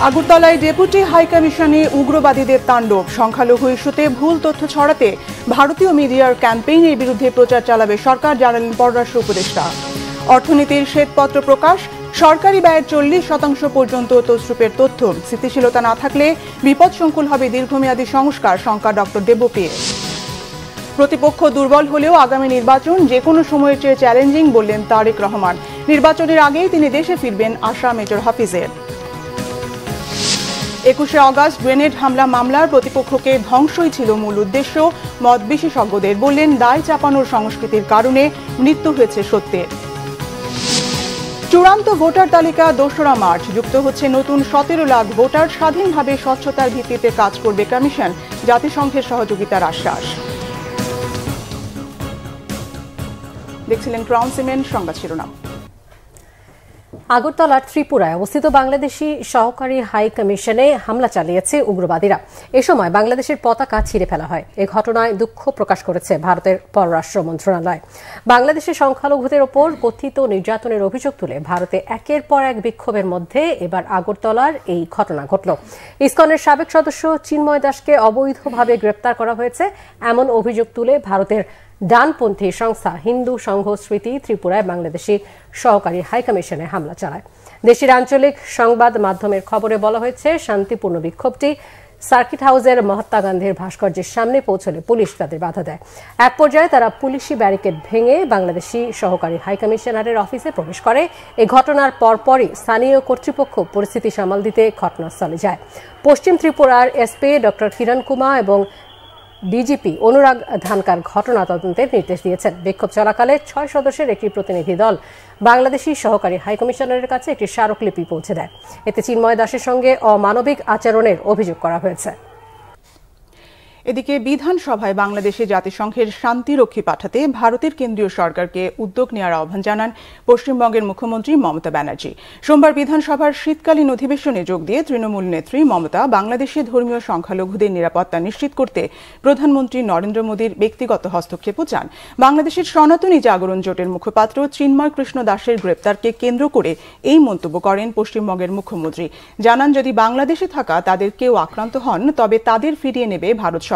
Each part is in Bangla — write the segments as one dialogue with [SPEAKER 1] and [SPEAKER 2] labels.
[SPEAKER 1] আগরতলায় ডেপুটি হাইকমিশনে উগ্রবাদীদের তাণ্ডব, সংখ্যালঘু ইস্যুতে ভুল তথ্য ছড়াতে ভারতীয় মিডিয়ার ক্যাম্পেইনের বিরুদ্ধে প্রচার চালাবে সরকার, জানালেন পররাষ্ট্র উপদেষ্টা। অর্থনীতির শ্বেতপত্র প্রকাশ, সরকারি ব্যয়ের 40% পর্যন্ত তছরূপের তথ্য। স্থিতিশীলতা না থাকলে বিপদসংকুল হবে দীর্ঘমেয়াদী সংস্কার, শঙ্কা ডক্টর দেবপ্রিয়। প্রতিপক্ষ দুর্বল হলেও আগামী নির্বাচন যে কোনো সময়ের চেয়ে চ্যালেঞ্জিং, বললেন তারেক রহমান। নির্বাচনের আগেই তিনি দেশে ফিরবেন, আশা মেজর হাফিজের। 21শে অগাস্ট গ্রেনেড হামলা মামলার প্রতিপক্ষকে ধ্বংসই ছিল মূল উদ্দেশ্য, মত বিশেষজ্ঞদের। বললেন দায় চাপানোর সংস্কৃতির কারণে মৃত্যু হয়েছে সত্যের। চূড়ান্ত ভোটার তালিকা 2রা মার্চ, যুক্ত হচ্ছে নতুন 17 লাখ ভোটার। স্বাধীনভাবে স্বচ্ছতার ভিত্তিতে কাজ করবে কমিশন, জাতিসংঘের সহযোগিতার আশ্বাস। দেখছিলেন ক্রাউন সিমেন্ট, সংবাদ শিরোনাম।
[SPEAKER 2] আগরতলার ত্রিপুরায় অবস্থিত বাংলাদেশি সহকারী হাই কমিশনে হামলা চালিয়েছে উগ্রবাদীরা। এ সময় বাংলাদেশের পতাকা ছিঁড়ে ফেলা হয়। এ ঘটনায় দুঃখ প্রকাশ করেছে ভারতের পররাষ্ট্র মন্ত্রণালয়। বাংলাদেশের সংখ্যালঘুদের ওপর কথিত নির্যাতনের অভিযোগ তুলে ভারতে একের পর এক বিক্ষোভের মধ্যে এবার আগরতলার এই ঘটনা ঘটল। ইসকনের সাবেক সদস্য চিন্ময় দাসকে অবৈধভাবে গ্রেপ্তার করা হয়েছে, এমন অভিযোগ তুলে ভারতের ডানপন্থী সংস্থা হিন্দু সংঘ স্মৃতি ত্রিপুরায় বাংলাদেশি সহকারী হাইকমিশনে হামলা চালায়। দেশের আঞ্চলিক সংবাদ মাধ্যমের খবরে বলা হয়েছে, শান্তিপূর্ণ বিক্ষোভটি সার্কিট হাউসের মহাত্মা গান্ধীর ভাস্কর্যের সামনে পৌঁছলে পুলিশ তাদের বাধা দেয়। এক পর্যায়ে তারা পুলিশি ব্যারিকেড ভেঙে বাংলাদেশি সহকারী হাইকমিশনারের অফিসে প্রবেশ করে। এই ঘটনার পরপরই স্থানীয় কর্তৃপক্ষ পরিস্থিতি সামাল দিতে ঘটনাস্থলে যায়। পশ্চিম ত্রিপুরার এসপি ডক্টর কিরণ কুমার এবং ডিজিপি অনুরাগ ধানকার ঘটনা তদন্তের নির্দেশ দিয়েছেন। বিক্ষোভ চলাকালে 6 সদস্যের একটি প্রতিনিধি দল বাংলাদেশি সহকারী হাইকমিশনারের কাছে একটি স্মারকলিপি পৌঁছে দেয়। এতে চিন্ময় দাসের সঙ্গে অমানবিক আচরণের অভিযোগ করা হয়েছে।
[SPEAKER 1] এদিকে বিধানসভায় বাংলাদেশে জাতিসংঘের শান্তিরক্ষী পাঠাতে ভারতের কেন্দ্রীয় সরকারকে উদ্যোগ নেওয়ার আহ্বান জানান পশ্চিমবঙ্গের মুখ্যমন্ত্রী মমতা ব্যানার্জি। সোমবার বিধানসভার শীতকালীন অধিবেশনে যোগ দিয়ে তৃণমূল নেত্রী মমতা বাংলাদেশে ধর্মীয় সংখ্যালঘুদের নিরাপত্তা নিশ্চিত করতে প্রধানমন্ত্রী নরেন্দ্র মোদীর ব্যক্তিগত হস্তক্ষেপও চান। বাংলাদেশের সনাতনী জাগরণ জোটের মুখপাত্র চিন্ময় কৃষ্ণ দাসের গ্রেপ্তারকে কেন্দ্র করে এই মন্তব্য করেন পশ্চিমবঙ্গের মুখ্যমন্ত্রী। জানান, যদি বাংলাদেশে থাকা তাদের কেউ আক্রান্ত হন তবে তাদের ফিরিয়ে নেবে ভারত সরকার।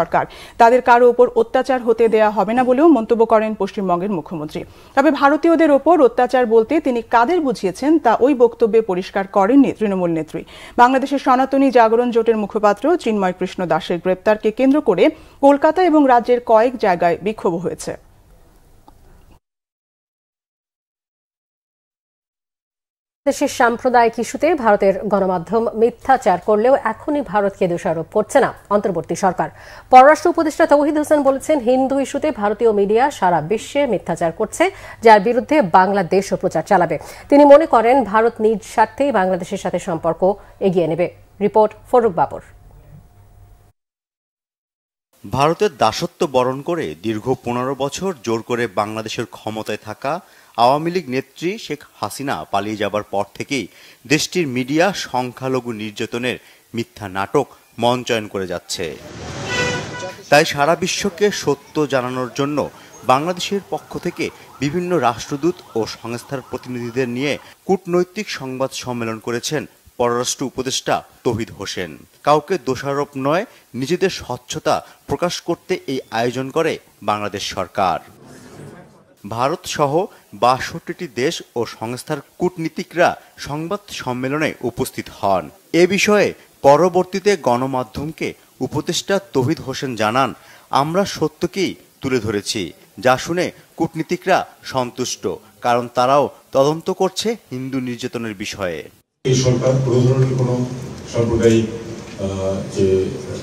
[SPEAKER 1] তাদের কারো ওপর অত্যাচার হতে দেয়া হবে না বলেও মন্তব্য করেন পশ্চিমবঙ্গের মুখ্যমন্ত্রী। তবে ভারতীয়দের ওপর অত্যাচার বলতে তিনি কাদের বুঝিয়েছেন তা ওই বক্তব্যে পরিষ্কার করেননি তৃণমূল নেত্রী। বাংলাদেশের সনাতনী জাগরণ জোটের মুখপাত্র চিন্ময় কৃষ্ণ দাসের গ্রেপ্তারকে কেন্দ্র করে কলকাতা এবং রাজ্যের কয়েক জায়গায় বিক্ষোভ হয়েছে।
[SPEAKER 2] দেশের সাম্প্রদায়িক ইস্যুতে ভারতের গণমাধ্যম মিথ্যাচার করলেও এখনই ভারতকে দোষারোপ করছে না অন্তর্বর্তী সরকার। পররাষ্ট্র উপদেষ্টা তৌহিদ হোসেন বলেছেন, হিন্দু ইস্যুতে ভারতীয় মিডিয়া সারা বিশ্বে মিথ্যাচার করছে, যার বিরুদ্ধে বাংলাদেশও প্রচার চালাবে। তিনি মনে করেন ভারত নিজ স্বার্থেই বাংলাদেশের সাথে সম্পর্ক এগিয়ে নেবে। রিপোর্ট ফরুক বাবর।
[SPEAKER 3] ভারতের দাসত্ব বরণ করে দীর্ঘ 15 বছর জোর করে বাংলাদেশের ক্ষমতায় থাকা আওয়ামী লীগ নেত্রী শেখ হাসিনা পালিয়ে যাবার পর থেকেই দেশটির মিডিয়া সংখ্যালঘু নির্যাতনের মিথ্যা নাটক মঞ্চায়ন করে যাচ্ছে। তাই সারা বিশ্বকে সত্য জানানোর জন্য বাংলাদেশের পক্ষ থেকে বিভিন্ন রাষ্ট্রদূত ও সংস্থার প্রতিনিধিদের নিয়ে কূটনৈতিক সংবাদ সম্মেলন করেছেন পররাষ্ট্র উপদেষ্টা তৌহিদ হোসেন। কাউকে দোষারোপ নয়, নিজেদের স্বচ্ছতা প্রকাশ করতে এই আয়োজন করে বাংলাদেশ সরকার। ভারত সহ 62টি দেশ ও সংস্থার কূটনীতিকরা সংবাদ সম্মেলনে উপস্থিত হন। এ বিষয়ে পরবর্তীতে গণমাধ্যমকে উপদেষ্টা তৌহিদ হোসেন জানান, আমরা সত্যকেই তুলে ধরেছি, যা শুনে কূটনীতিকরা সন্তুষ্ট, কারণ তারাও তদন্ত করছে হিন্দু নির্যাতনের বিষয়ে।
[SPEAKER 4] এই সরকার কোনো ধরনের কোনো সাম্প্রদায়িক যে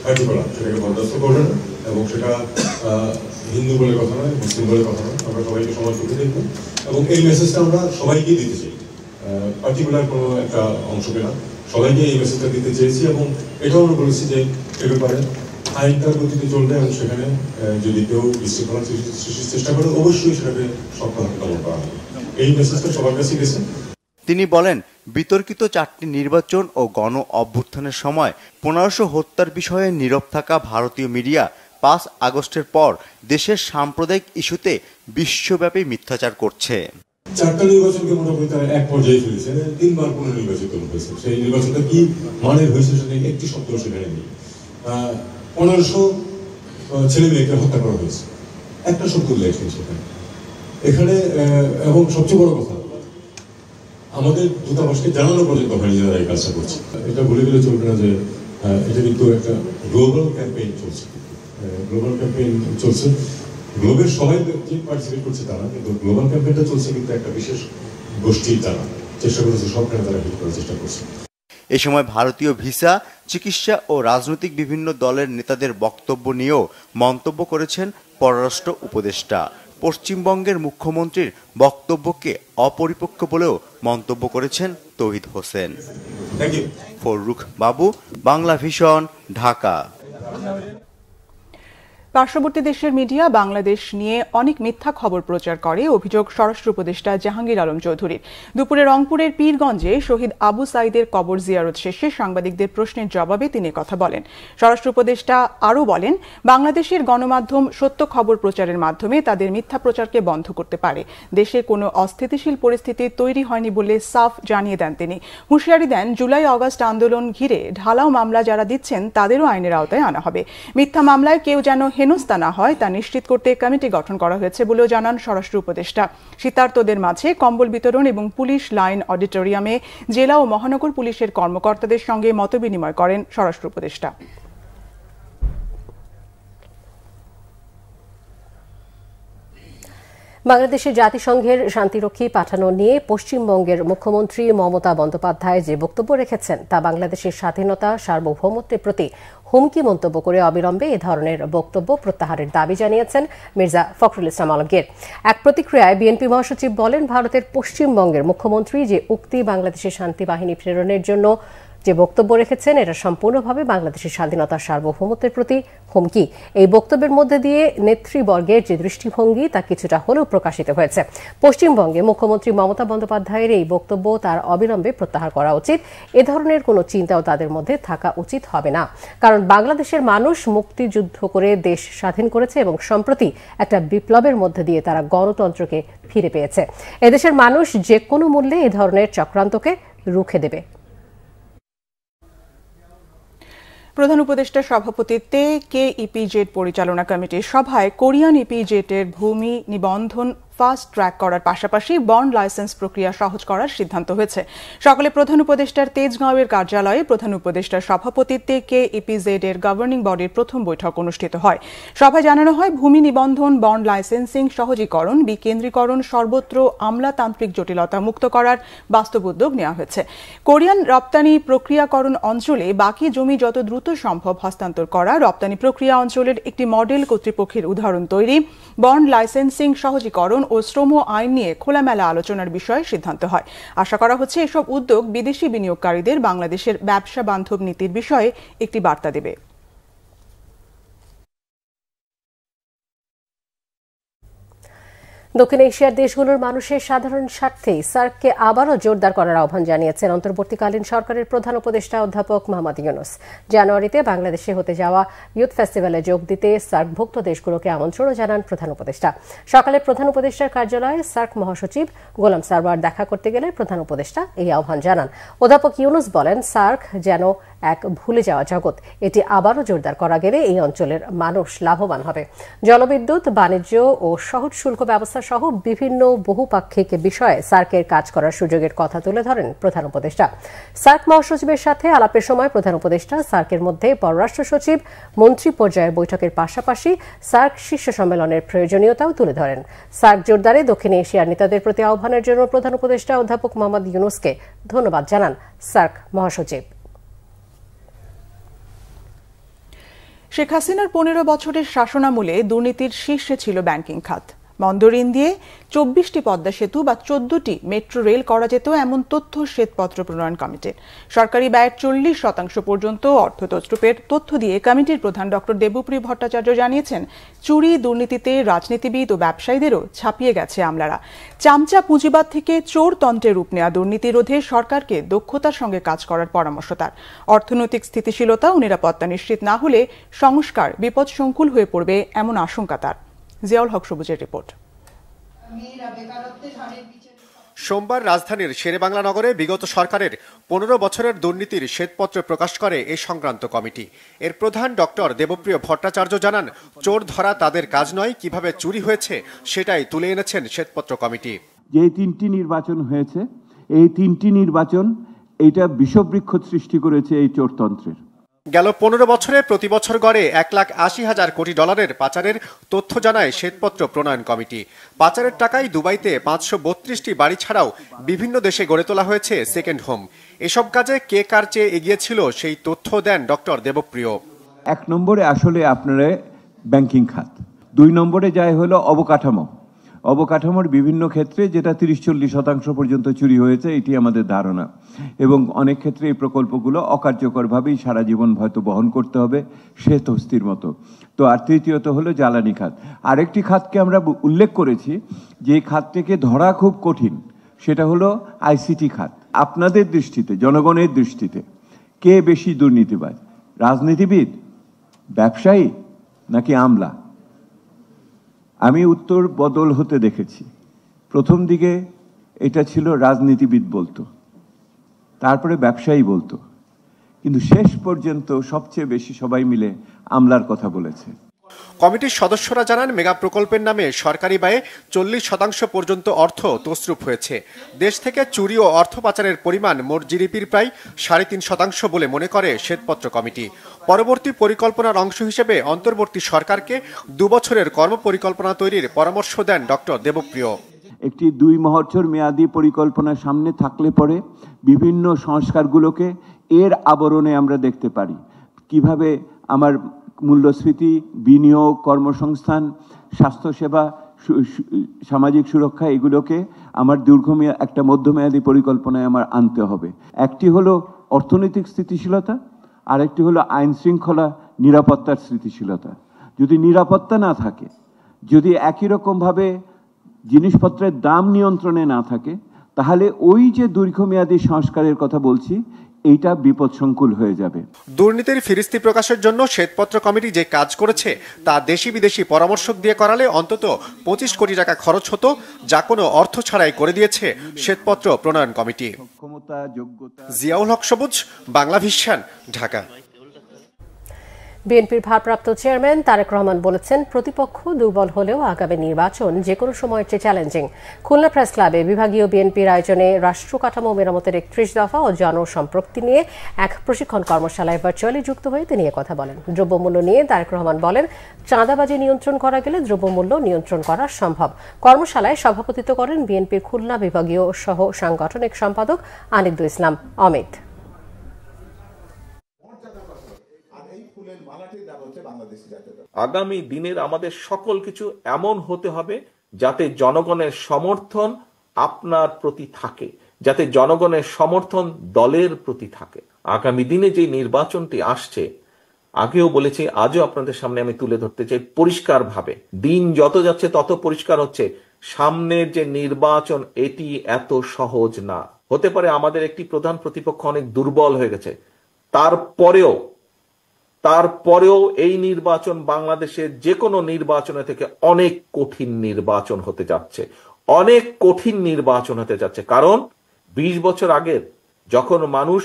[SPEAKER 4] কার্যকলাপ সেটাকে বরদাস্ত করবে না, এবং সেটা হিন্দু বলে কথা নয়, মুসলিম বলে কথা নয়। আমরা সবাইকে সমাজ করতে দেখবো এবং এই মেসেজটা আমরা সবাইকেই দিতে চাই, পার্টিকুলার কোনো একটা অংশকে না, সবাইকে এই মেসেজটা দিতে চেয়েছি। এবং এটাও আমরা বলেছি যে এ ব্যাপারে আইনটার গতিতে চলবে এবং সেখানে যদি কেউ বিশৃঙ্খলা সৃষ্টির চেষ্টা করে অবশ্যই সেটাকে শক্ত হাতে দমন করা হবে। এই মেসেজটা সবার কাছে গেছে।
[SPEAKER 3] তিনি বলেন, বিতর্কিত 4টি নির্বাচন ও গণ অভ্যুত্থানের সময় 1500 হত্যার বিষয়ে নীরব থাকা ভারতীয় মিডিয়া 5 আগস্টের পর দেশের সাম্প্রদায়িক ইস্যুতে বিশ্বব্যাপী মিথ্যাচার করছে।
[SPEAKER 4] 4টা নির্বাচনকে মোটামুটি তারা এক পর্যায়ে ফেলেছে, 3বার পুনর্নির্বাচিত হয়েছে। সেই নির্বাচনটা কি মানের হয়েছে সেটা একটি শব্দ সেখানে নেই। 1500 ছেলে মেয়েকে হত্যা করা হয়েছে, একটা শব্দ উল্লেখ নেই সেখানে এখানে। এবং সবচেয়ে বড় কথা, আমাদের দূতাবাসকে জানানো পর্যন্ত হয়নি যারা এই কাজটা করছে। এটা ভুলে গেলে চলবে না যে এটা কিন্তু একটা গ্লোবাল ক্যাম্পেইন চলছে। গ্লোবাল ক্যাম্পেইন চলছে, গ্লোবের সবাই যে পার্টিসিপেট করছে তারা, কিন্তু গ্লোবাল ক্যাম্পেইনটা চলছে কিন্তু একটা বিশেষ গোষ্ঠীর তারা চেষ্টা করেছে, সবখানে তারা হিট করার চেষ্টা করছে।
[SPEAKER 3] এ সময় ভারতীয় ভিসা, চিকিৎসা ও রাজনৈতিক বিভিন্ন দলের নেতাদের বক্তব্য নিয়েও মন্তব্য করেছেন পররাষ্ট্র উপদেষ্টা। পশ্চিমবঙ্গের মুখ্যমন্ত্রীর বক্তব্যকে অপরিপক্ক বলেও মন্তব্য করেছেন তৌহিদ হোসেন। ফররুখ বাবু, বাংলা ভিশন, ঢাকা।
[SPEAKER 1] পার্শ্ববর্তী দেশের মিডিয়া বাংলাদেশ নিয়ে অনেক মিথ্যা খবর প্রচার করে অভিযোগ স্বরাষ্ট্র উপদেষ্টা জাহাঙ্গীর আলম চৌধুরীর। দুপুরে রংপুরের পীরগঞ্জে শহীদ আবু সাইদের কবর জিয়ারত শেষে সাংবাদিকদের প্রশ্নের জবাবে তিনি কথা বলেন। স্বরাষ্ট্র উপদেষ্টা আরও বলেন, বাংলাদেশের গণমাধ্যম সত্য খবর প্রচারের মাধ্যমে তাদের মিথ্যা প্রচারকে বন্ধ করতে পারে। দেশে কোনো অস্থিতিশীল পরিস্থিতি তৈরি হয়নি বলে সাফ জানিয়ে দেন তিনি। হুঁশিয়ারি দেন, জুলাই আগস্ট আন্দোলন ঘিরে ঢালাও মামলা যারা দিচ্ছেন তাদেরও আইনের আওতায় আনা হবে। মিথ্যা মামলায় কেউ যেন হেনস্থা না হয় তা নিশ্চিত করতে কমিটি গঠন করা হয়েছে বলেও জানান স্বরাষ্ট্র উপদেষ্টা। শীতার্তদের মাঝে কম্বল বিতরণ এবং পুলিশ লাইন অডিটোরিয়ামে জেলা ও মহানগর পুলিশের কর্মকর্তাদের সঙ্গে মতবিনিময় করেন স্বরাষ্ট্র উপদেষ্টা।
[SPEAKER 2] বাংলাদেশে জাতিসংঘের শান্তিরক্ষী পাঠানো নিয়ে পশ্চিমবঙ্গের মুখ্যমন্ত্রী মমতা বন্দ্যোপাধ্যায় যে বক্তব্য রেখেছেন তা বাংলাদেশের স্বাধীনতা, সার্বভৌমত্বের প্রতি হুমকি মন্তব্য করে অবিলম্বে এ ধরনের বক্তব্য প্রত্যাহারের দাবি জানিয়েছেন মির্জা ফখরুল ইসলাম আলমগীর। এক প্রতিক্রিয়ায় বিএনপি মহাসচিব বলেন, ভারতের পশ্চিমবঙ্গের মুখ্যমন্ত্রী যে উক্তি বাংলাদেশের শান্তি বাহিনী প্রেরণের জন্য যে বক্তব্য রেখেছেন এটা সম্পূর্ণভাবে বাংলাদেশের স্বাধীনতা, সার্বভৌমত্বের প্রতি হুমকি। এই বক্তব্যের মধ্যে দিয়ে নেতৃবর্গের যে দৃষ্টিভঙ্গি তা কিছুটা হলেও প্রকাশিত হয়েছে। পশ্চিমবঙ্গে মুখ্যমন্ত্রী মমতা বন্দ্যোপাধ্যায়ের এই বক্তব্য তার অবিলম্বে প্রত্যাহার করা উচিত। এ ধরনের কোনো চিন্তাও তাদের মধ্যে থাকা উচিত হবে না, কারণ বাংলাদেশের মানুষ মুক্তিযুদ্ধ করে দেশ স্বাধীন করেছে এবং সম্প্রতি একটা বিপ্লবের মধ্যে দিয়ে তারা গণতন্ত্রকে ফিরে পেয়েছে। এদেশের মানুষ যে কোনো মূল্যে এ ধরনের চক্রান্তকে রুখে দেবে।
[SPEAKER 1] প্রধান উপদেষ্টার সভাপতিত্বে কেইপিজেড পরিচালনা কমিটির সভায় কোরিয়ান ইপিজেটের ভূমি নিবন্ধন ফাস্ট ট্র্যাক করার পাশাপাশি বন্ড লাইসেন্স প্রক্রিয়া সহজ করার সিদ্ধান্ত হয়েছে। সকালে প্রধান উপদেষ্টার তেজগাঁওয়ের কার্যালয়ে প্রধান উপদেষ্টার সভাপতিত্বে কেইপিজেড এর গভর্নিং বডির প্রথম বৈঠক অনুষ্ঠিত হয়। সভায় জানানো হয়, ভূমি নিবন্ধন, বন্ড লাইসেন্সিং সহজীকরণ, বিকেন্দ্রীকরণ, সর্বত্র আমলাতান্ত্রিক জটিলতা মুক্ত করার বাস্তব উদ্যোগ নেওয়া হয়েছে। কোরিয়ান রপ্তানি প্রক্রিয়াকরণ অঞ্চলে বাকি জমি যত দ্রুত সম্ভব হস্তান্তর করা, রপ্তানি প্রক্রিয়া অঞ্চলের একটি মডেল কর্তৃপক্ষের উদাহরণ তৈরি, বন্ড লাইসেন্সিং সহজীকরণ ও শ্রম আইন নিয়ে খোলামেলা আলোচনার বিষয়ে সিদ্ধান্ত হয়। আশা করা হচ্ছে এসব উদ্যোগ বিদেশি বিনিয়োগকারীদের বাংলাদেশের ব্যবসা বান্ধব নীতির বিষয়ে একটি বার্তা দেবে।
[SPEAKER 2] দক্ষিণ এশিয়ার দেশগুলোর মানুষের সাধারণ স্বার্থে সার্ককে আবারও জোরদার করার আহ্বান জানিয়েছেন অন্তর্বর্তীকালীন সরকারের প্রধান উপদেষ্টা অধ্যাপক মোহাম্মদ ইউনূস। জানুয়ারিতে বাংলাদেশে হতে যাওয়া ইউথ ফেস্টিভ্যালে যোগ দিতে সার্কভুক্ত দেশগুলোকে আমন্ত্রণও জানান প্রধান উপদেষ্টা। সকালে প্রধান উপদেষ্টার কার্যালয়ে সার্ক মহাসচিব গোলাম সারওয়ার দেখা করতে গেলে প্রধান উপদেষ্টা এই আহ্বান জানান। অধ্যাপক ইউনূস বলেন, সার্ক যেন এক ভুলে যাওয়া জগৎ, এটি আবারও জোরদার করা গেলে এই অঞ্চলের মানুষ লাভবান হবে। জলবিদ্যুৎ, বাণিজ্য ও সহজ শুল্ক ব্যবস্থা সহ বিভিন্ন বহুপাক্ষিক বিষয়ে সার্কের কাজ করার সুযোগের কথা তুলে ধরেন প্রধান উপদেষ্টা। সার্ক মহাসচিবের সাথে আলাপের সময় প্রধান উপদেষ্টা সার্কের মধ্যে পররাষ্ট্র সচিব, মন্ত্রী পর্যায়ের বৈঠকের পাশাপাশি সার্ক শীর্ষ সম্মেলনের প্রয়োজনীয়তাও তুলে ধরেন। সার্ক জোরদারে দক্ষিণ এশিয়ার নেতাদের প্রতি আহ্বানের জন্য প্রধান উপদেষ্টা অধ্যাপক মোহাম্মদ ইউনূসকে ধন্যবাদ জানান সার্ক মহাসচিব।
[SPEAKER 1] শেখ হাসিনার 15 বছরের শাসনামলে দুর্নীতির শীর্ষে ছিল ব্যাংকিং খাত। বন্ধ ঋণ দিয়ে 24টি পদ্মা সেতু বা 14টি মেট্রো রেল করা যেত, এমন তথ্য শ্বেতপত্র প্রণয়ন কমিটির। সরকারি ব্যয়ের 40% পর্যন্ত অর্থ তছরূপের তথ্য দিয়ে কমিটির প্রধান ডক্টর দেবপ্রিয় ভট্টাচার্য জানিয়েছেন, চুরি দুর্নীতিতে রাজনীতিবিদ ও ব্যবসায়ীদেরও ছাপিয়ে গেছে আমলারা। চামচা পুঁজিবাদ থেকে চোরতন্ত্রে রূপ নেওয়া দুর্নীতি রোধে সরকারকে দক্ষতার সঙ্গে কাজ করার পরামর্শ তার। অর্থনৈতিক স্থিতিশীলতা ও নিরাপত্তা নিশ্চিত না হলে সংস্কার বিপদসংকুল হয়ে পড়বে এমন আশঙ্কা তার। জিয়াউল হক সবুজের রিপোর্ট।
[SPEAKER 5] সোমবার রাজধানীর শেরেবাংলা নগরে বিগত সরকারের 15 বছরের দুর্নীতির শ্বেতপত্র প্রকাশ করে এই সংক্রান্ত কমিটি। এর প্রধান ডক্টর দেবপ্রিয় ভট্টাচার্য জানান, চোর ধরা তাদের কাজ নয়, কিভাবে চুরি হয়েছে সেটাই তুলে এনেছেন শ্বেতপত্র কমিটি।
[SPEAKER 6] যে 3টি নির্বাচন হয়েছে, এই 3টি নির্বাচন এটা বিষবৃক্ষ সৃষ্টি করেছে এই চোরতন্ত্রের।
[SPEAKER 5] গেল 15 বছরে প্রতি বছর গড়ে 1,80,000 কোটি ডলারের পাচারের তথ্য জানায় শ্বেতপত্র প্রণয়ন কমিটি। পাচারের টাকায় দুবাইতে 532টি বাড়ি ছাড়াও বিভিন্ন দেশে গড়ে তোলা হয়েছে সেকেন্ড হোম। এসব কাজে কে কার চেয়ে এগিয়ে ছিল সেই তথ্য দেন ডক্টর দেবপ্রিয়।
[SPEAKER 6] 1 নম্বরে আসলে আপনারা ব্যাংকিং খাত, 2 নম্বরে যায় হলো অবকাঠামোর বিভিন্ন ক্ষেত্রে যেটা 30-40% পর্যন্ত চুরি হয়েছে, এটি আমাদের ধারণা। এবং অনেক ক্ষেত্রে এই প্রকল্পগুলো অকার্যকরভাবেই সারা জীবন হয়তো বহন করতে হবে শ্বেত হস্তির মতো। তো আর তৃতীয়ত হলো জ্বালানি খাত। আরেকটি খাতকে আমরা উল্লেখ করেছি যে খাতটিকে ধরা খুব কঠিন, সেটা হলো আইসিটি খাত। আপনাদের দৃষ্টিতে, জনগণের দৃষ্টিতে কে বেশি দুর্নীতিবাজ, রাজনীতিবিদ, ব্যবসায়ী নাকি আমলা? আমি উত্তর বদল হতে দেখেছি। প্রথম দিকে এটা ছিল রাজনীতিবিদ বলতো, তারপরে ব্যবসায়ী বলতো, কিন্তু শেষ পর্যন্ত সবচেয়ে বেশি সবাই মিলে আমলার কথা বলেছে।
[SPEAKER 5] কমিটির সদস্যরা জানান, মেগা প্রকল্পের নামে সরকারি ব্যয়ে 40% পর্যন্ত অর্থ তছরূপ হয়েছে। দেশ থেকে চুরি ও অর্থ পাচারের পরিমাণ মোট জিডিপির প্রায় 3.5% বলে মনে করে শ্বেতপত্র কমিটি। পরবর্তী পরিকল্পনার অংশ হিসেবে অন্তর্বর্তী সরকারকে 2 বছরের কর্মপরিকল্পনা তৈরির পরামর্শ দেন ডক্টর দেবপ্রিয়।
[SPEAKER 6] একটি 2 বছর মেয়াদী পরিকল্পনা সামনে থাকলে পরে বিভিন্ন সংস্কারগুলোকে এর আবরণে আমরা দেখতে পারি। কিভাবে আমার মূল্যস্ফীতি, বিনিয়োগ, কর্মসংস্থান, স্বাস্থ্যসেবা, সামাজিক সুরক্ষা, এগুলোকে আমার একটা মধ্যমেয়াদী পরিকল্পনায় আমার আনতে হবে। একটি হলো অর্থনৈতিক স্থিতিশীলতা, আরেকটি হলো আইন শৃঙ্খলা, নিরাপত্তার স্থিতিশীলতা। যদি নিরাপত্তা না থাকে, যদি একই রকমভাবে জিনিসপত্রের দাম নিয়ন্ত্রণে না থাকে, তাহলে ওই যে দীর্ঘমেয়াদী সংস্কারের কথা বলছি, এইটা বিপদসংকুল হয়ে যাবে।
[SPEAKER 5] দুর্নীতির ফিরিস্তি প্রকাশের জন্য শ্বেতপত্র কমিটি যে কাজ করেছে তা দেশি বিদেশি পরামর্শক দিয়ে করালে অন্তত 25 কোটি টাকা খরচ হতো, যা কোনো অর্থ ছাড়াই করে দিয়েছে শ্বেতপত্র প্রণয়ন কমিটি। জিয়াউল হক সবুজ, বাংলা ভিশন, ঢাকা।
[SPEAKER 2] বিএনপির ভারপ্রাপ্ত চেয়ারম্যান তারেক রহমান বলেছেন, প্রতিপক্ষ দুর্বল হলেও আগামী নির্বাচন যে কোনো সময়ের চেয়ে চ্যালেঞ্জিং। খুলনা প্রেস ক্লাবে বিভাগীয় বিএনপির আয়োজনে রাষ্ট্র কাঠামো মেরামতের 31 দফা ও জনসম্পৃক্তি নিয়ে এক প্রশিক্ষণ কর্মশালায় ভার্চুয়ালি যুক্ত হয়ে তিনি কথা বলেন। দ্রব্যমূল্য নিয়ে তারেক রহমান বলেন, চাঁদাবাজি নিয়ন্ত্রণ করা গেলে দ্রব্যমূল্য নিয়ন্ত্রণ করা সম্ভব। কর্মশালায় সভাপতিত্ব করেন বিএনপির খুলনা বিভাগীয় সহ সাংগঠনিক সম্পাদক আনিদুল ইসলাম অমিত।
[SPEAKER 7] আগামী দিনের আমাদের সকল কিছু এমন হতে হবে যাতে জনগণের সমর্থন আপনার প্রতি থাকে, যাতে জনগণের সমর্থন দলের প্রতি থাকে। আগামী দিনে যে নির্বাচনটি আসছে, আগেও বলেছি, আজও আপনাদের সামনে আমি তুলে ধরতে চাই পরিষ্কারভাবে। দিন যত যাচ্ছে তত পরিষ্কার হচ্ছে, সামনের যে নির্বাচন এটি এত সহজ না। হতে পারে আমাদের একটি প্রধান প্রতিপক্ষ অনেক দুর্বল হয়ে গেছে, তারপরেও এই নির্বাচন বাংলাদেশের যে কোনো নির্বাচনের থেকে অনেক কঠিন নির্বাচন হতে যাচ্ছে, অনেক কঠিন নির্বাচন হতে যাচ্ছে। কারণ 20 বছর আগের যখন মানুষ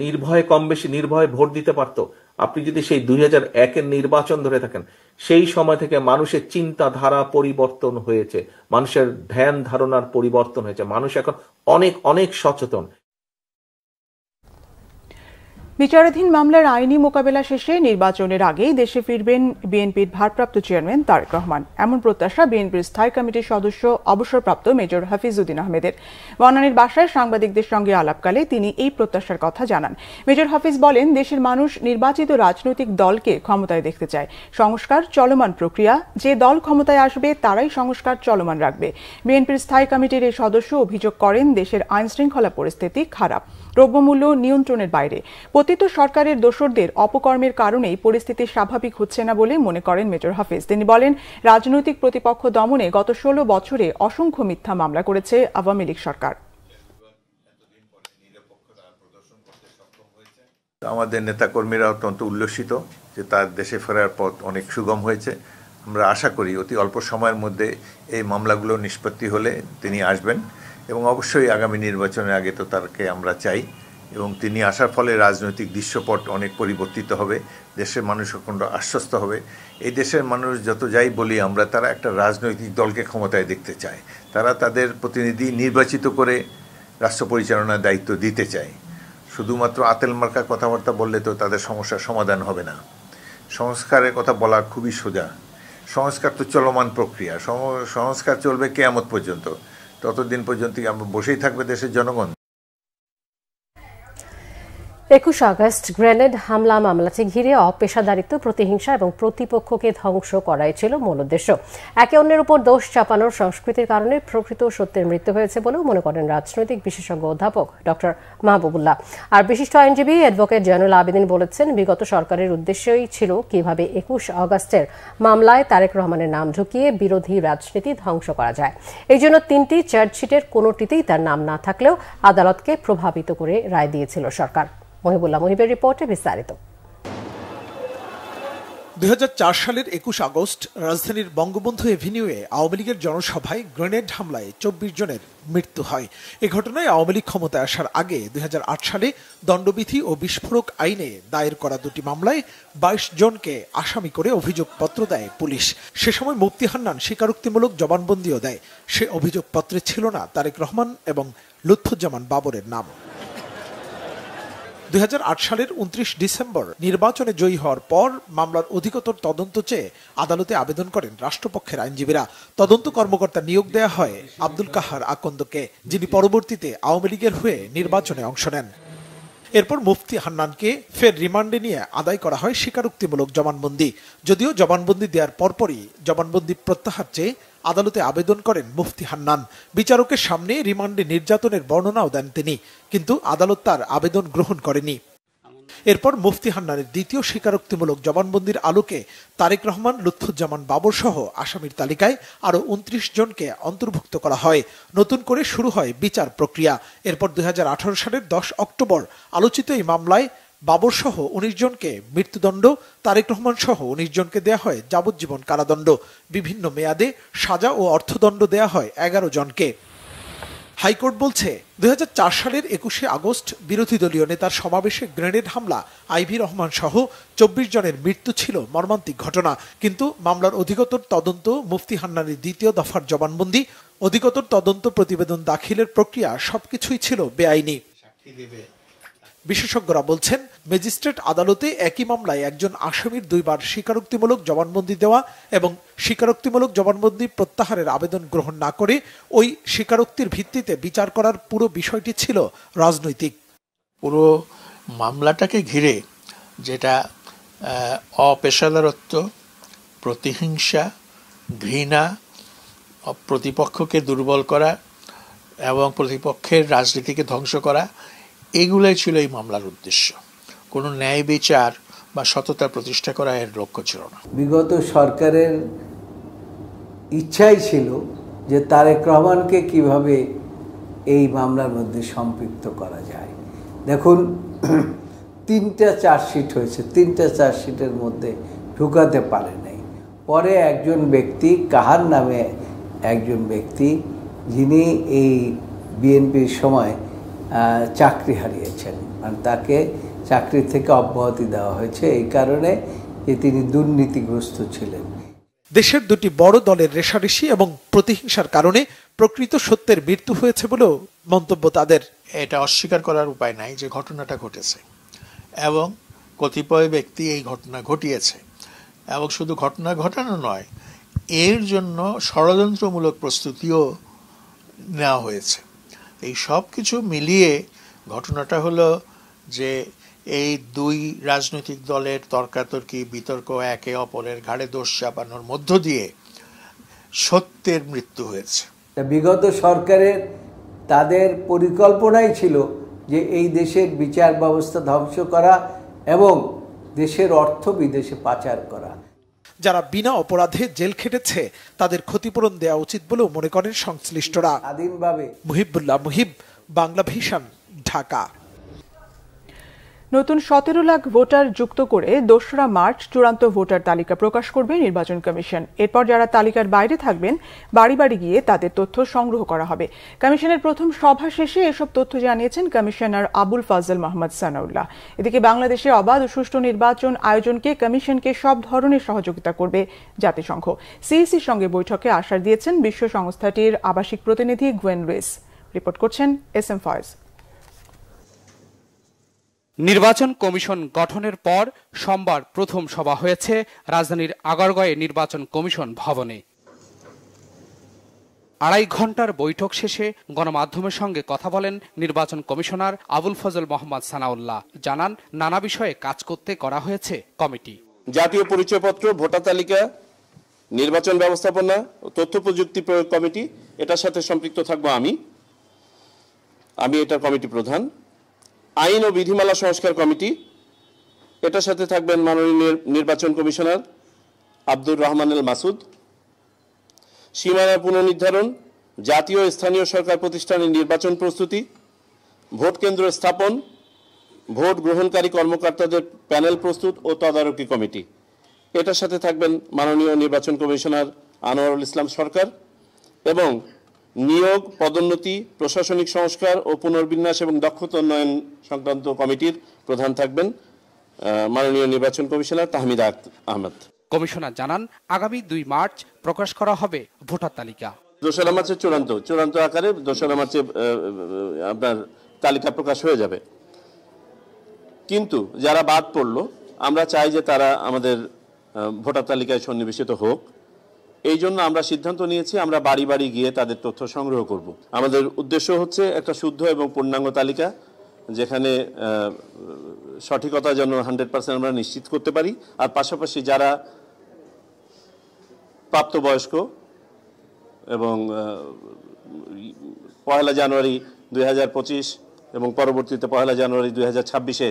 [SPEAKER 7] নির্ভয়ে, কম বেশি নির্ভয়ে ভোট দিতে পারত, আপনি যদি সেই 2001-এর নির্বাচন ধরে থাকেন, সেই সময় থেকে মানুষের চিন্তাধারা পরিবর্তন হয়েছে, মানুষের ধ্যান ধারণার পরিবর্তন হয়েছে, মানুষ এখন অনেক অনেক সচেতন।
[SPEAKER 1] বিচারাধীন মামলার আইনি মোকাবেলা শেষে নির্বাচনের আগেই দেশে ফিরবেন বিএনপির ভারপ্রাপ্ত চেয়ারম্যান তারেক রহমান, এমন প্রত্যাশা বিএনপির স্থায়ী কমিটির সদস্য অবসরপ্রাপ্ত মেজর হাফিজউদ্দিন আহমেদের। বনানীর বাসায় সাংবাদিকদের সঙ্গে আলাপকালে তিনি এই প্রত্যাশার কথা জানান। মেজর হাফিজ বলেন, দেশের মানুষ নির্বাচিত রাজনৈতিক দলকে ক্ষমতায় দেখতে চায়। সংস্কার চলমান প্রক্রিয়া, যে দল ক্ষমতায় আসবে তারাই সংস্কার চলমান রাখবে। বিএনপির স্থায়ী কমিটির এই সদস্য অভিযোগ করেন, দেশের আইন শৃঙ্খলা পরিস্থিতি খারাপ, দ্রব্যমূল্য নিয়ন্ত্রণের বাইরে। পতিত সরকারের দোসরদের অপকর্মের কারণেই পরিস্থিতি স্বাভাবিক হচ্ছে না বলে মনে করেন মেজর হাফিজ। তিনি বলেন, রাজনৈতিক প্রতিপক্ষ দমনে গত 16 বছরে অসংখ্য মিথ্যা মামলা করেছে আওয়ামী লীগ সরকার।
[SPEAKER 8] আমাদের নেতাকর্মীরা অত্যন্ত উল্লসিত যে তার দেশে ফেরার পথ অনেক সুগম হয়েছে। আমরা আশা করি অতি অল্প সময়ের মধ্যে এই মামলাগুলো নিষ্পত্তি হলে তিনি আসবেন। এবং অবশ্যই আগামী নির্বাচনের আগে তো তাকে আমরা চাই, এবং তিনি আসার ফলে রাজনৈতিক দৃশ্যপট অনেক পরিবর্তিত হবে, দেশের মানুষ অখণ্ড আশ্বস্ত হবে। এই দেশের মানুষ যত যাই বলি আমরা, তারা একটা রাজনৈতিক দলকে ক্ষমতায় দেখতে চায়, তারা তাদের প্রতিনিধি নির্বাচিত করে রাষ্ট্র পরিচালনার দায়িত্ব দিতে চায়। শুধুমাত্র আতেল মার্কা কথাবার্তা বললে তো তাদের সমস্যার সমাধান হবে না। সংস্কারের কথা বলা খুবই সোজা, সংস্কার তো চলমান প্রক্রিয়া, সংস্কার চলবে কিয়ামত পর্যন্ত, ততদিন পর্যন্ত আমরা বসেই থাকবে দেশের জনগণ।
[SPEAKER 2] 21 আগস্ট গ্রেনেড হামলা মামলাটি ঘিরে অপেশাদারিত্ব, প্রতিহিংসা এবং প্রতিপক্ষকে ধ্বংস করাই ছিল মূল উদ্দেশ্য। একে অন্যের উপর দোষ চাপানোর সংস্কৃতির কারণে প্রকৃত সত্যের মৃত্যু হয়েছে বলেও মনে করেন রাজনৈতিক বিশেষজ্ঞ অধ্যাপক ডক্টর মাহবুবুল্লাহ। আর বিশিষ্ট আইনজীবী অ্যাডভোকেট জয়নুল আবেদিন বলেছেন, বিগত সরকারের উদ্দেশ্যই ছিল কিভাবে 21 আগস্টের মামলায় তারেক রহমানের নাম ঢুকিয়ে বিরোধী রাজনীতি ধ্বংস করা যায়। এই জন্য 3টি চার্জশিটের কোনোটিতেই তার নাম না থাকলেও আদালতকে প্রভাবিত করে রায় দিয়েছিল সরকার। মহিবুল্লাহ মহিবের রিপোর্টে বিস্তারিত।
[SPEAKER 9] 2004 সালের 21 আগস্ট রাজধানীর বঙ্গবন্ধু এভিনিউয়ে আওয়ামী লীগের জনসভায় গ্রেনেড হামলায় 24 জনের মৃত্যু হয়। এ ঘটনায় আওয়ামী লীগ ক্ষমতায় আসার আগে 2008 সালে দণ্ডবিধি ও বিস্ফোরক আইনে দায়ের করা 2টি মামলায় 22 জনকে আসামি করে অভিযোগপত্র দেয় পুলিশ। সে সময় মুফতি হান্নান স্বীকারোক্তিমূলক জবানবন্দিও দেয়। সে অভিযোগপত্রে ছিল না তারেক রহমান এবং লুৎফুজ্জামান বাবরের নাম। 2008 সালের 29 ডিসেম্বর নির্বাচনে জয়ী হওয়ার পর মামলার অধিকতর তদন্ত চেয়ে আদালতে আবেদন করেন রাষ্ট্রপক্ষের আইনজীবীরা। তদন্ত কর্মকর্তা নিয়োগ দেয়া হয় আব্দুল কাহার আকন্দকে, যিনি পরবর্তীতে আওয়ামী লীগের হয়ে নির্বাচনে অংশ নেন। এরপর মুফতি হান্নানকে ফের রিমান্ডে নিয়ে আদায় করা হয় স্বীকারোক্তিমূলক জবানবন্দি। যদিও জবানবন্দি দেওয়ার পরপরই জবানবন্দি প্রত্যাহার চেয়ে আদালতে আবেদন করেন মুফতি হান্নান। বিচারকের সামনে রিমান্ডে নির্যাতনের বর্ণনাও দেন তিনি, কিন্তু আদালত তার আবেদন গ্রহণ করেনি। এরপর মুফতি হান্নানের দ্বিতীয় স্বীকারোক্তিমূলক জবানবন্দির আলোকে তারেক রহমান, লুৎফুজ্জামান বাবর সহ আসামির তালিকায় আরও 29 জনকে অন্তর্ভুক্ত করা হয়। নতুন করে শুরু হয় বিচার প্রক্রিয়া। এরপর 2018 সালের 10 অক্টোবর আলোচিত এই মামলায় বাবর সহ 19 জনকে মৃত্যুদণ্ড, তারেক রহমান সহ 19 জনকে দেয়া হয় যাবজ্জীবন কারাদণ্ড। বিভিন্ন মেয়াদে সাজা ও অর্থদণ্ড দেয়া হয় 11 জনকে। হাইকোর্ট বলছে, 2004 সালের 21 আগস্ট বিরোধী দলীয় নেতার সমাবেশে গ্রেনেড হামলা, আইভি রহমান সহ 24 জনের মৃত্যু ছিল মর্মান্তিক ঘটনা। কিন্তু মামলার অধিকতর তদন্ত, মুফতি হান্নানের দ্বিতীয় দফার জবানবন্দি, অধিকতর তদন্ত প্রতিবেদন দাখিলের প্রক্রিয়া সবকিছুই ছিল বেআইনি। বিশেষজ্ঞরা বলছেন, ম্যাজিস্ট্রেট আদালতে একই মামলায় একজন আসামির 2 বার স্বীকারোক্তিমূলক জবানবন্দি দেওয়া এবং স্বীকারোক্তিমূলক জবানবন্দি প্রত্যাহারের আবেদন গ্রহণ না করে ওই স্বীকারোক্তির ভিত্তিতে বিচার করার পুরো বিষয়টি ছিল রাজনৈতিক।
[SPEAKER 10] পুরো মামলাটাকে ঘিরে যেটা অপেশাদারত্ব, প্রতিহিংসা, ঘৃণা, প্রতিপক্ষকে দুর্বল করা এবং প্রতিপক্ষের রাজনীতিকে ধ্বংস করা, এগুলাই ছিল এই মামলার উদ্দেশ্য। কোনো ন্যায় বিচার বা সততা প্রতিষ্ঠা করা এর লক্ষ্য ছিল না।
[SPEAKER 11] বিগত সরকারের ইচ্ছাই ছিল যে তারেক রহমানকে কিভাবে এই মামলার মধ্যে সম্পৃক্ত করা যায়। দেখুন, 3টা চার্জশিট হয়েছে, 3টা চার্জশিটের মধ্যে ঢুকাতে পারে নাই। পরে একজন ব্যক্তি, কাহার নামে একজন ব্যক্তি, যিনি এই বিএনপির সময় চাকরি হারিয়েছেন, আর তাকে চাকরি থেকে অব্যাহতি দেওয়া হয়েছে এই কারণে যে তিনি দুর্নীতিগ্রস্ত ছিলেন।
[SPEAKER 9] দেশের 2টি বড় দলের রেষারেষি এবং প্রতিহিংসার কারণে প্রকৃত সত্যের মৃত্যু হয়েছে বলেও মন্তব্য তাদের।
[SPEAKER 10] এটা অস্বীকার করার উপায় নাই যে ঘটনাটা ঘটেছে এবং কতিপয় ব্যক্তি এই ঘটনা ঘটিয়েছে, এবং শুধু ঘটনা ঘটানো নয়, এর জন্য ষড়যন্ত্রমূলক প্রস্তুতিও নেওয়া হয়েছে। এই সব কিছু মিলিয়ে ঘটনাটা হলো যে এই 2 রাজনৈতিক দলের তর্কাতর্কি, বিতর্ক, একে অপরের ঘাড়ে দোষ চাপানোর মধ্য দিয়ে সত্যের মৃত্যু হয়েছে।
[SPEAKER 11] বিগত সরকারের তাদের পরিকল্পনাই ছিল যে এই দেশের বিচার ব্যবস্থা ধ্বংস করা এবং দেশের অর্থ বিদেশে পাচার করা।
[SPEAKER 9] যারা বিনা অপরাধে জেল খেটেছে তাদের ক্ষতিপূরণ দেওয়া উচিত বলেও মনে করেন সংশ্লিষ্টরা।
[SPEAKER 11] স্বাধীনভাবে।
[SPEAKER 9] মুহিবুল্লাহ মুহিব, বাংলা ভিশন, ঢাকা।
[SPEAKER 1] নতুন 17 লাখ ভোটার যুক্ত করে 2রা মার্চ চূড়ান্ত ভোটার তালিকা প্রকাশ করবে নির্বাচন কমিশন। এরপর যারা তালিকার বাইরে থাকবেন বাড়ি বাড়ি গিয়ে তাদের তথ্য সংগ্রহ করা হবে। কমিশনের প্রথম সভা শেষে এসব তথ্য জানিয়েছেন কমিশনার আবুল ফাজল মোহাম্মদ সানাউল্লাহ। এদিকে বাংলাদেশে অবাধ ও সুষ্ঠু নির্বাচন আয়োজনকে কমিশনকে সব ধরনের সহযোগিতা করবে জাতিসংঘ। সিইসির সঙ্গে বৈঠকে আশ্বাস দিয়েছেন বিশ্ব সংস্থাটির আবাসিক প্রতিনিধি গুয়েন লুইস। রিপোর্ট করছেন এসএম ফয়েজ।
[SPEAKER 12] নির্বাচন কমিশন গঠনের পর সোমবার প্রথম সভা হয়েছে রাজধানীর আগারগাঁওয়ে নির্বাচন কমিশন ভবনে। 2.5 ঘন্টার বৈঠক শেষে গণমাধ্যমের সঙ্গে কথা বলেন নির্বাচন কমিশনার আবুল ফজল মোহাম্মদ সানাউল্লাহ। জানান, নানা বিষয়ে কাজ করতে করা হয়েছে কমিটি।
[SPEAKER 13] জাতীয় পরিচয়পত্র, ভোটার তালিকা, নির্বাচন ব্যবস্থাপনা ও তথ্য প্রযুক্তি প্রয়োগ কমিটি, এটার সাথে সম্পৃক্ত থাকবো আমি এটার কমিটি প্রধান। আইন ও বিধিমালা সংস্কার কমিটি, এটার সাথে থাকবেন মাননীয় নির্বাচন কমিশনার আব্দুর রহমান আল মাসুদ। সীমানা পুনর্নির্ধারণ, জাতীয় স্থানীয় সরকার প্রতিষ্ঠানের নির্বাচন প্রস্তুতি, ভোট কেন্দ্র স্থাপন, ভোট গ্রহণকারী কর্মকর্তাদের প্যানেল প্রস্তুত ও তদারকি কমিটি, এটার সাথে থাকবেন মাননীয় নির্বাচন কমিশনার আনোয়ারুল ইসলাম সরকার। এবং নিয়োগ, পদোন্নতি, প্রশাসনিক সংস্কার ও পুনর্বিন্যাস এবং দক্ষতা উন্নয়ন সংক্রান্ত কমিটির প্রধান থাকবেন মাননীয় নির্বাচন কমিশনার তাহমিদ আহমেদ।
[SPEAKER 12] কমিশনার জানান, আগামী 2 মার্চ প্রকাশ করা হবে ভোটার তালিকা।
[SPEAKER 13] 2রা মার্চে চূড়ান্ত আকারে 2রা মার্চে আপনার তালিকা প্রকাশ হয়ে যাবে। কিন্তু যারা বাদ পড়লো, আমরা চাই যে তারা আমাদের ভোটার তালিকায় সন্নিবেশিত হোক। এই জন্য আমরা সিদ্ধান্ত নিয়েছি আমরা বাড়ি বাড়ি গিয়ে তাদের তথ্য সংগ্রহ করব। আমাদের উদ্দেশ্য হচ্ছে একটা শুদ্ধ এবং পূর্ণাঙ্গ তালিকা, যেখানে সঠিকতা যেন 100% আমরা নিশ্চিত করতে পারি। আর পাশাপাশি যারা প্রাপ্তবয়স্ক এবং 1 জানুয়ারি 2025 এবং পরবর্তীতে 1 জানুয়ারি 2026-এ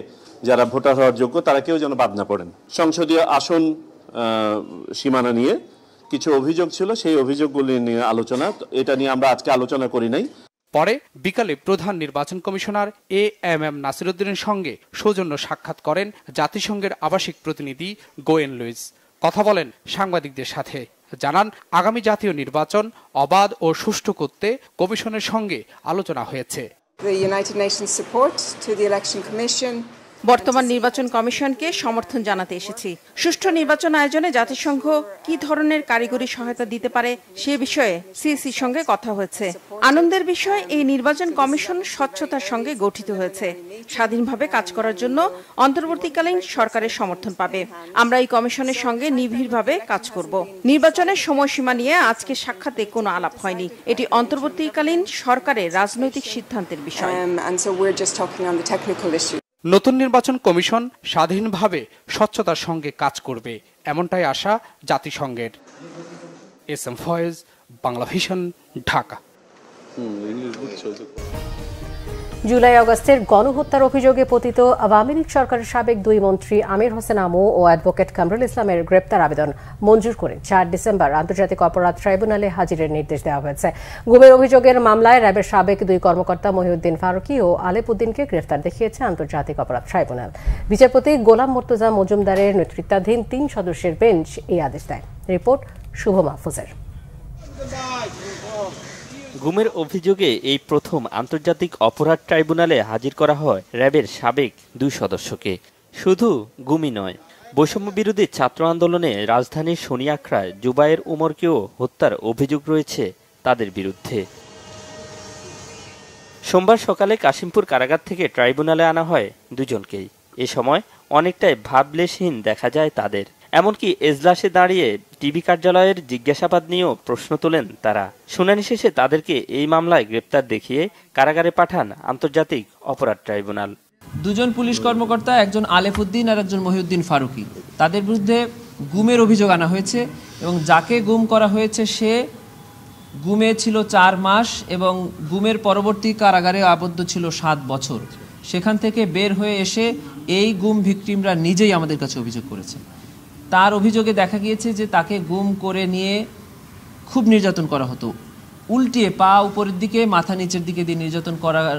[SPEAKER 13] যারা ভোটার হওয়ার যোগ্য, তারা কেউ যেন বাদ না পড়েন। সংসদীয় আসন সীমানা নিয়ে কিছু অভিযোগ ছিল, সেই অভিযোগগুলি নিয়ে আলোচনা, এটা নিয়ে আমরা আজকে আলোচনা করি নাই।
[SPEAKER 12] পরে বিকালে প্রধান নির্বাচন কমিশনার এএমএম নাসিরউদ্দিনের সঙ্গে সৌজন্য সাক্ষাৎ করেন জাতিসংঘের আবাসিক প্রতিনিধি গোয়েন লুইস। কথা বলেন সাংবাদিকদের সাথে। জানান, আগামী জাতীয় নির্বাচন অবাধ ও সুষ্ঠু করতে কমিশনের সঙ্গে আলোচনা হয়েছে।
[SPEAKER 14] বর্তমান নির্বাচন কমিশনকে সমর্থন জানাতে এসেছি। সুষ্ঠু নির্বাচন আয়োজনে জাতিসংঘ কি ধরনের কারিগরি সহায়তা দিতে পারে সে বিষয়ে সিইসির সঙ্গে কথা হয়েছে। আনন্দের বিষয়, এই নির্বাচন কমিশন স্বচ্ছতার সঙ্গে গঠিত হয়েছে। স্বাধীনভাবে কাজ করার জন্য অন্তর্বর্তীকালীন সরকারের সমর্থন পাবে। আমরা এই কমিশনের সঙ্গে নিবিড়ভাবে কাজ করব। নির্বাচনের সময়সীমা নিয়ে আজকে সাক্ষাতে কোনো আলাপ হয়নি। এটি অন্তর্বর্তীকালীন সরকারের রাজনৈতিক সিদ্ধান্তের বিষয়।
[SPEAKER 12] নতুন নির্বাচন কমিশন স্বাধীনভাবে স্বচ্ছতার সঙ্গে কাজ করবে, এমনটাই আশা জাতিসংঘের। SM Foyez, Bangla Vision, Dhaka.
[SPEAKER 2] জুলাই আগস্টের গণহত্যার অভিযোগে পতিত আওয়ামী লীগ সরকারের সাবেক 2 মন্ত্রী আমির হোসেন আমু ও অ্যাডভোকেট কামরুল ইসলামের গ্রেপ্তার আবেদন মঞ্জুর করে 4 ডিসেম্বর আন্তর্জাতিক অপরাধ ট্রাইব্যুনালে হাজিরের নির্দেশ দেওয়া হয়েছে। গুমের অভিযোগের মামলায় র্যাবের সাবেক 2 কর্মকর্তা মহিউদ্দিন ফারুকী ও আলেপ উদ্দিনকে গ্রেফতার দেখিয়েছে আন্তর্জাতিক অপরাধ ট্রাইব্যুনাল। বিচারপতি গোলাম মুর্তজা মজুমদারের নেতৃত্বাধীন 3 সদস্যের বেঞ্চ এই আদেশ দেয়। রিপোর্ট শুভ মাহফুজের।
[SPEAKER 15] গুমের অভিযোগে এই প্রথম আন্তর্জাতিক অপরাধ ট্রাইব্যুনালে হাজির করা হয় র্যাবের সাবেক 2 সদস্যকে। শুধু গুমই নয়, বৈষম্য বিরোধী ছাত্র আন্দোলনে রাজধানীর শনিয়াখড়ায় জুবায়ের উমরকেও হত্যার অভিযোগ রয়েছে তাদের বিরুদ্ধে। সোমবার সকালে কাশিমপুর কারাগার থেকে ট্রাইব্যুনালে আনা হয় 2 জনকেই। এ সময় অনেকটাই ভাবলেশহীন দেখা যায় তাদের। এমনকি এজলাসে দাঁড়িয়ে টিভি কার্যালয়ের জিজ্ঞাসাবাদ নিয়েও প্রশ্ন তোলেন তারা। শুনানি শেষে তাদেরকে এই মামলায় গ্রেপ্তার দেখিয়ে কারাগারে পাঠান আন্তর্জাতিক অপরাধ ট্রাইব্যুনাল।
[SPEAKER 16] 2 জন পুলিশ কর্মকর্তা, একজন আলেপ উদ্দিন আর একজন মহিউদ্দিন ফারুকী, তাদের বিরুদ্ধে গুমের অভিযোগ আনা হয়েছে এবং যাকে গুম করা হয়েছে সে গুমে ছিল 4 মাস এবং গুমের পরবর্তী কারাগারে আবদ্ধ ছিল 7 বছর। সেখান থেকে বের হয়ে এসে এই গুম ভিকটিমরা নিজেই আমাদের কাছে অভিযোগ করেছে। তার অভিযোগে দেখা গিয়েছে যে তাকে গুম করে নিয়ে খুব নির্যাতন করা হতো, উল্টিয়ে পা উপরের দিকে মাথা নিচের দিকে দিয়ে নির্যাতন করার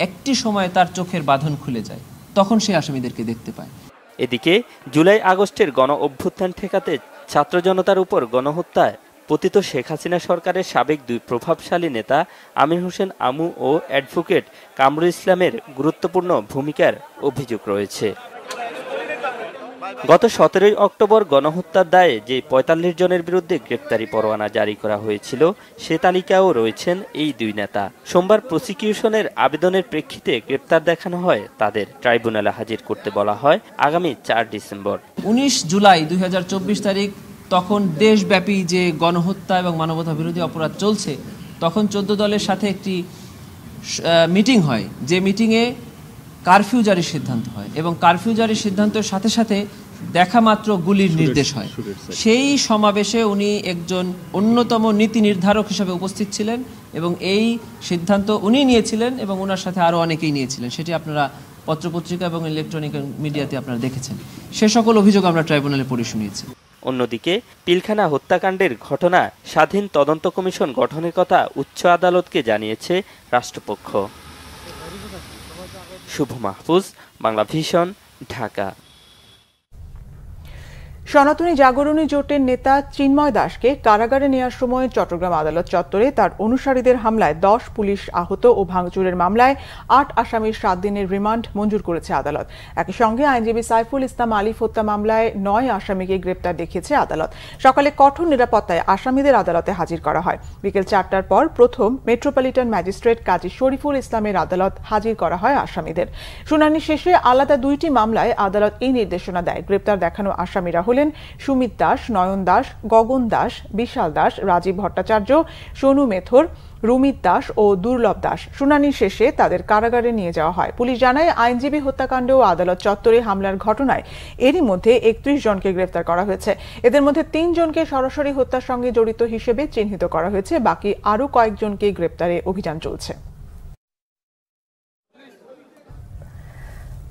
[SPEAKER 16] একটি সময় তার চোখের বাঁধন খুলে যায়। তখন সেই আসামিদেরকে দেখতে পায়।
[SPEAKER 15] এদিকে জুলাই আগস্টের গণ অভ্যুত্থান ঠেকাতে ছাত্র জনতার উপর গণহত্যায় পতিত শেখ হাসিনা সরকারের সাবেক দুই প্রভাবশালী নেতা আমির হোসেন আমু ও অ্যাডভোকেট কামরুল ইসলামের গুরুত্বপূর্ণ ভূমিকার অভিযোগ রয়েছে। গত 17 অক্টোবর গণহত্যার দায়ে যে 45 জনের বিরুদ্ধে গ্রেপ্তারি পরোয়ানা জারি করা হয়েছিল সে তালিকাও রয়েছেন এই দুই নেতা। সোমবার প্রসিকিউশনের আবেদনের প্রেক্ষিতে গ্রেপ্তার দেখানো হয় তাদের। ট্রাইব্যুনালে হাজির করতে বলা হয় আগামী 4 ডিসেম্বর।
[SPEAKER 16] 19 জুলাই 2024 তারিখ তখন দেশব্যাপী যে গণহত্যা এবং মানবতা বিরোধী অপরাধ চলছে, তখন 14 দলের সাথে একটি মিটিং হয়, যে মিটিংয়ে কারফিউ জারির সিদ্ধান্ত হয় এবং কারফিউ জারির সিদ্ধান্তের সাথে সাথে দেখা মাত্র গুলির নির্দেশ হয়। সেই সমাবেশে উনি একজন অন্যতম নীতি নির্ধারক হিসেবে উপস্থিত ছিলেন এবং এই সিদ্ধান্ত উনি নিয়েছিলেন এবং ওনার সাথে আরও অনেকেই নিয়েছিলেন। সেটি আপনারা পত্রপত্রিকা এবং ইলেকট্রনিক মিডিয়াতে আপনারা দেখেছেন। সে সকল অভিযোগ আমরা ট্রাইব্যুনালে পড়ে শুনিয়েছি।
[SPEAKER 15] অন্যদিকে পিলখানা হত্যাকাণ্ডের ঘটনা স্বাধীন তদন্ত কমিশন গঠনের কথা উচ্চ আদালতকে জানিয়েছে রাষ্ট্রপক্ষ। শুভ মাহফুজ, বাংলা ভিশন, ঢাকা।
[SPEAKER 1] সনাতনী জাগরণী জোটের নেতা চিন্ময় দাসকে কারাগারে নেওয়ার সময় চট্টগ্রাম আদালত চত্বরে তার অনুসারীদের হামলায় 10 পুলিশ আহত ও ভাঙচুরের মামলায় 8 আসামির 7 দিনের রিমান্ড মঞ্জুর করেছে আদালত। একই সঙ্গে আইনজীবী সাইফুল ইসলাম আলিফ হত্যা মামলায় 9 আসামিকে গ্রেপ্তার দেখিয়েছে আদালত। সকালে কঠোর নিরাপত্তায় আসামিদের আদালতে হাজির করা হয়। বিকেল 4টার পর প্রথম মেট্রোপলিটন ম্যাজিস্ট্রেট কাজী শরীফুল ইসলামের আদালত হাজির করা হয় আসামিদের। শুনানি শেষে আলাদা 2টি মামলায় আদালত এই নির্দেশনা দেয়। গ্রেপ্তার দেখানো আসামিরা হলেন সুমিত দাস, নয়ন দাস, গগন দাস, বিশাল দাস, রাজীব ভট্টাচার্য, সোনু মেথর, রুমিত দাস ও দুর্লভ দাস। শুনানি শেষে তাদের কারাগারে নিয়ে যাওয়া হয়। পুলিশ জানায় আইনজীবী হত্যাকাণ্ড ও আদালত চত্বরে হামলার ঘটনায় এরই মধ্যে 31 জনকে গ্রেফতার করা হয়েছে। এদের মধ্যে 3 জনকে সরাসরি হত্যার সঙ্গে জড়িত হিসেবে চিহ্নিত করা হয়েছে। বাকি আরও কয়েকজনকে গ্রেপ্তারে অভিযান চলছে।